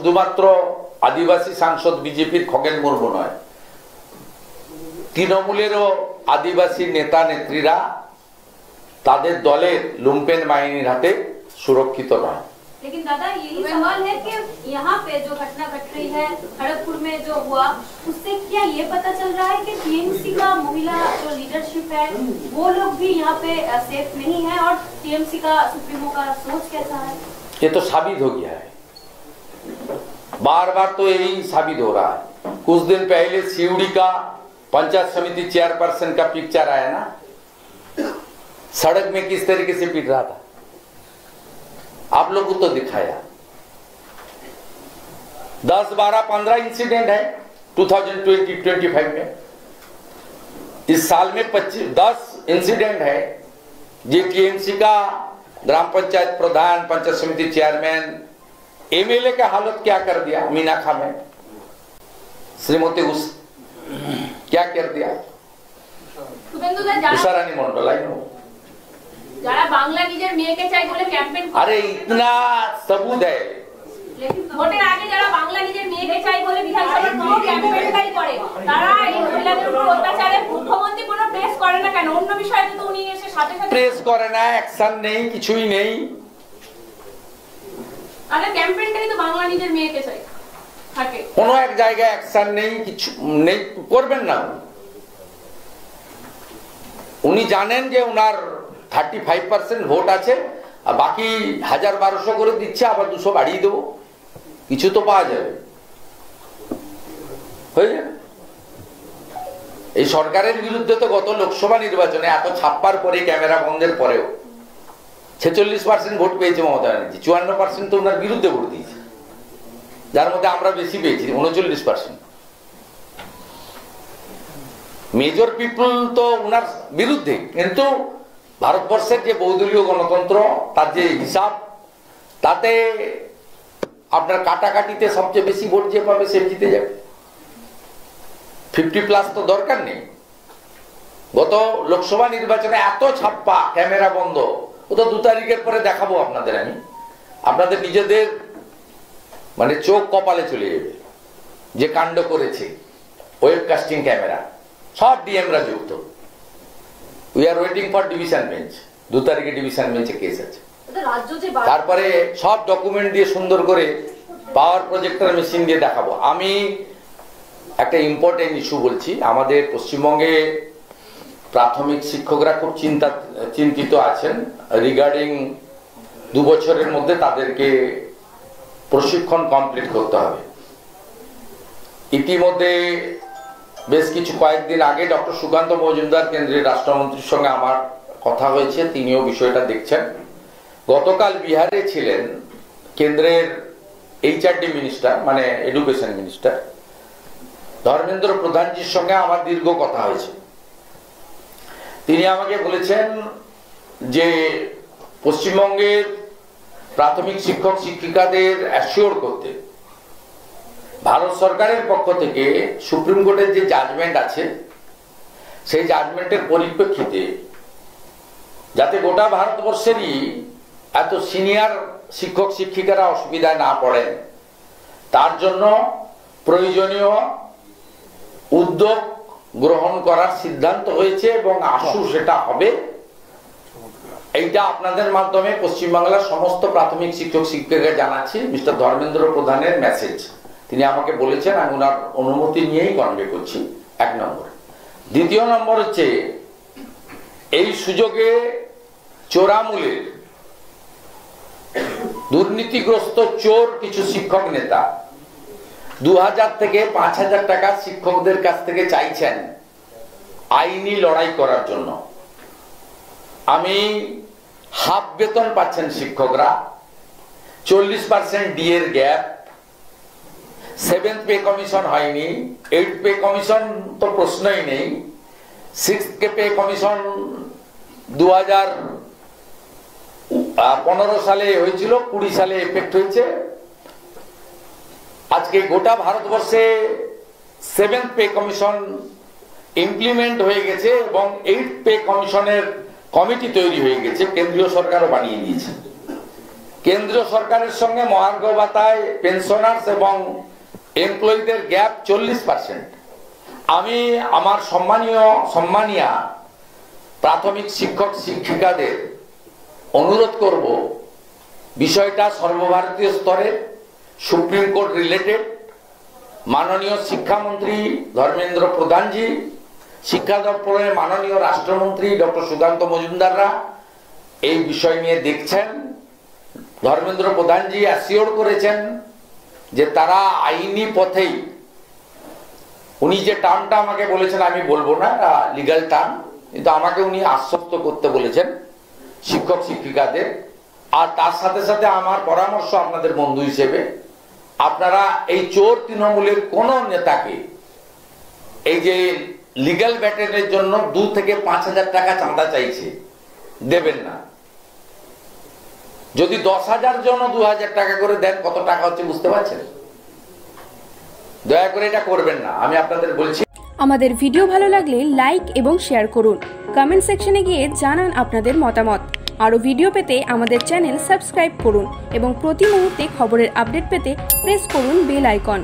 শুধুমাত্র আদিবাসী সাংসদ বিজেপির খগেন মুর্মু নয়, তৃণমূলেরও আদিবাসী নেতা নেত্রীরা তাদের দলের লুম্পেন বাহিনীর হাতে সুরক্ষিত নয়। लेकिन दादा यही सवाल है कि यहाँ पे जो घटना घट रही है खड़गपुर में जो हुआ, उससे क्या ये पता चल रहा है कि टीएमसी का महिला जो लीडरशिप है वो लोग भी यहाँ पे सेफ नहीं है, और टीएमसी का सुप्रीमो का सोच कैसा है? ये तो साबित हो गया है, बार बार तो यही साबित हो रहा है। कुछ दिन पहले सीवड़ी का पंचायत समिति चेयरपर्सन का पिक्चर आया ना, सड़क में किस तरीके से पीट रहा था, आप लोगों को तो दिखाया। 10, 12, 15 इंसिडेंट है 2020-25 में। इस साल में 10 इंसिडेंट है। जी टीएमसी का ग्राम पंचायत प्रधान, पंचायत समिति चेयरमैन, एमएलए का हालत क्या कर दिया मीनाखा में, श्रीमती उस क्या कर दिया, उषारानी मंडल। যারা বাংলা নিজের মেয়েকে চাই বলে ক্যাম্পেইন, अरे इतना सबूत है। ভোটের আগে যারা বাংলা নিজের মেয়েকে চাই বলে বিধানসভার কোনো ক্যাম্পেইনটাই করে, তারা এই মহিলাদের উপর অত্যাচারে মুখ্যমন্ত্রী কোনো প্রেস করে না কেন? অন্য বিষয়ে তো উনি এসে সাথে সাথে প্রেস করে না, অ্যাকশন নেই, কিছুই নেই। তাহলে ক্যাম্পেইনটাই তো বাংলা নিজের মেয়েকে চাই থাকে, কোনো এক জায়গায় অ্যাকশন নেই, কিছু নেই, করবেন না। উনি জানেন যে উনার 35% ভোট আছে, আর বাকি 1000-1200 করে দিচ্ছে, আবার 200 বাড়িয়ে দেবো, কিছু তো পাওয়া যাবে, হয়ে যাবে। এই সরকারের বিরুদ্ধে তো গত লোকসভা নির্বাচনে এত ছাপ্পার পরে, ক্যামেরা বন্ধের পরেও 46% ভোট পেয়েছে মমতা ব্যানার্জি, 54% তো ওনার বিরুদ্ধে ভোট দিয়েছে, যার মধ্যে আমরা বেশি পেয়েছি 39%। মেজর পিপল তো ওনার বিরুদ্ধে, কিন্তু ভারতবর্ষের যে বহুদলীয় গণতন্ত্র, তার যে হিসাব, তাতে আপনার কাটাকাটিতে সবচেয়ে বেশি ভোট যে পাবে সে জিতে যাবে। 50+ তো দরকার নেই। গত লোকসভা নির্বাচনে এত ছাপ্পা, ক্যামেরা বন্ধ, ও তো 2 তারিখের পরে দেখাবো আপনাদের। আমি আপনাদের নিজেদের মানে চোখ কপালে চলে যাবে যে কাণ্ড করেছে। ওয়েবকাস্টিং ক্যামেরা সব ডিএমরা যুক্ত। We are waiting for division bench, 2 তারিখে ডিভিশন বেঞ্চে কেস আছে। তারপরে সব ডকুমেন্ট দিয়ে সুন্দর করে পাওয়ার প্রজেক্টর মেশিন দিয়ে দেখাবো। আমি একটা ইম্পর্টেন্ট ইস্যু বলছি। আমাদের পশ্চিমবঙ্গে প্রাথমিক শিক্ষকরা খুব চিন্তিত আছেন রিগার্ডিং 2 বছরের মধ্যে তাদেরকে প্রশিক্ষণ কমপ্লিট করতে হবে। ইতিমধ্যে বেশ কয়েকদিন আগে ডক্টর সুকান্ত মজুমদার কেন্দ্রীয় রাষ্ট্রমন্ত্রীর সঙ্গে আমার কথা হয়েছে, তিনিও বিষয়টা দেখছেন। গতকাল বিহারে ছিলেন কেন্দ্রের এইচআরডি মিনিস্টার, মানে এডুকেশন মিনিস্টার ধর্মেন্দ্র প্রধানজির সঙ্গে আমার দীর্ঘ কথা হয়েছে। তিনি আমাকে বলেছেন যে পশ্চিমবঙ্গের প্রাথমিক শিক্ষক শিক্ষিকাদের অ্যাসিওর করতে ভারত সরকারের পক্ষ থেকে সুপ্রিম কোর্টের যে জাজমেন্ট আছে, সেই জাজমেন্টের পরিপ্রেক্ষিতে যাতে গোটা ভারতবর্ষেরই এত সিনিয়র শিক্ষক শিক্ষিকারা অসুবিধায় না পড়েন, তার জন্য প্রয়োজনীয় উদ্যোগ গ্রহণ করার সিদ্ধান্ত হয়েছে এবং আশু সেটা হবে। এইটা আপনাদের মাধ্যমে পশ্চিমবাংলার সমস্ত প্রাথমিক শিক্ষক শিক্ষিকাকে জানাচ্ছি। মিস্টার ধর্মেন্দ্র প্রধানের মেসেজ তিনি আমাকে বলেছেন, আমি ওনার অনুমতি নিয়েই কনভে করছি, 1 নম্বর। দ্বিতীয় নম্বর হচ্ছে, এই সুযোগে চোরামূলের দুর্নীতিগ্রস্ত চোর কিছু শিক্ষক নেতা 2000 থেকে 5000 টাকা শিক্ষকদের কাছ থেকে চাইছেন আইনি লড়াই করার জন্য। আমি হাফ বেতন পাচ্ছেন শিক্ষকরা, 40% ডিএর গ্যাপ, 7th পে কমিশন হয়নি, 8th পে কমিশন তো প্রশ্নই নেই, 6th পে কমিশন 2015 সালে হয়েছিল, 20 সালে এফেক্ট হয়েছে। আজকে গোটা ভারতবর্ষে 7th পে কমিশন ইমপ্লিমেন্ট হয়ে গেছে এবং 8th পে কমিশনের কমিটি তৈরি হয়ে গেছে, কেন্দ্রীয় সরকারও বানিয়ে দিয়েছে। কেন্দ্রীয় সরকারের সঙ্গে মহার্ঘ ভাতায় পেনশনার্স এবং এমপ্লয়ীদের গ্যাপ 40%। আমি আমার সম্মানীয় প্রাথমিক শিক্ষক শিক্ষিকাদের অনুরোধ করব, বিষয়টা সর্বভারতীয় স্তরে সুপ্রিম কোর্ট রিলেটেড। মাননীয় শিক্ষামন্ত্রী ধর্মেন্দ্র প্রধানজি, শিক্ষা দপ্তরের মাননীয় রাষ্ট্রমন্ত্রী ডক্টর সুকান্ত মজুমদাররা এই বিষয় নিয়ে দেখছেন। ধর্মেন্দ্র প্রধানজি অ্যাসিওর করেছেন যে তারা আইনি পথেই, উনি যে টার্মটা আমাকে বলেছেন আমি বলবো না, লিগ্যাল টার্ম, কিন্তু আমাকে উনি আশ্বস্ত করতে বলেছেন শিক্ষক শিক্ষিকাদের। আর তার সাথে সাথে আমার পরামর্শ আপনাদের বন্ধু হিসেবে, আপনারা এই চোর তৃণমূলের কোন নেতাকে এই যে লিগ্যাল ব্যাটেলের জন্য 2 থেকে 5,000 টাকা চাঁদা চাইছে, দেবেন না। যদি 10,000 জন 2,000 টাকা করে দেন, কত টাকা হচ্ছে বুঝতে পারছেন? দয়া করে এটা করবেন না, আমি আপনাদের বলছি। আমাদের ভিডিও ভালো লাগলে লাইক এবং শেয়ার করুন। কমেন্ট সেকশনে গিয়ে জানান আপনাদের মতামত। আরও ভিডিও পেতে আমাদের চ্যানেল সাবস্ক্রাইব করুন এবং প্রতি মুহূর্তে খবরের আপডেট পেতে প্রেস করুন বেল আইকন।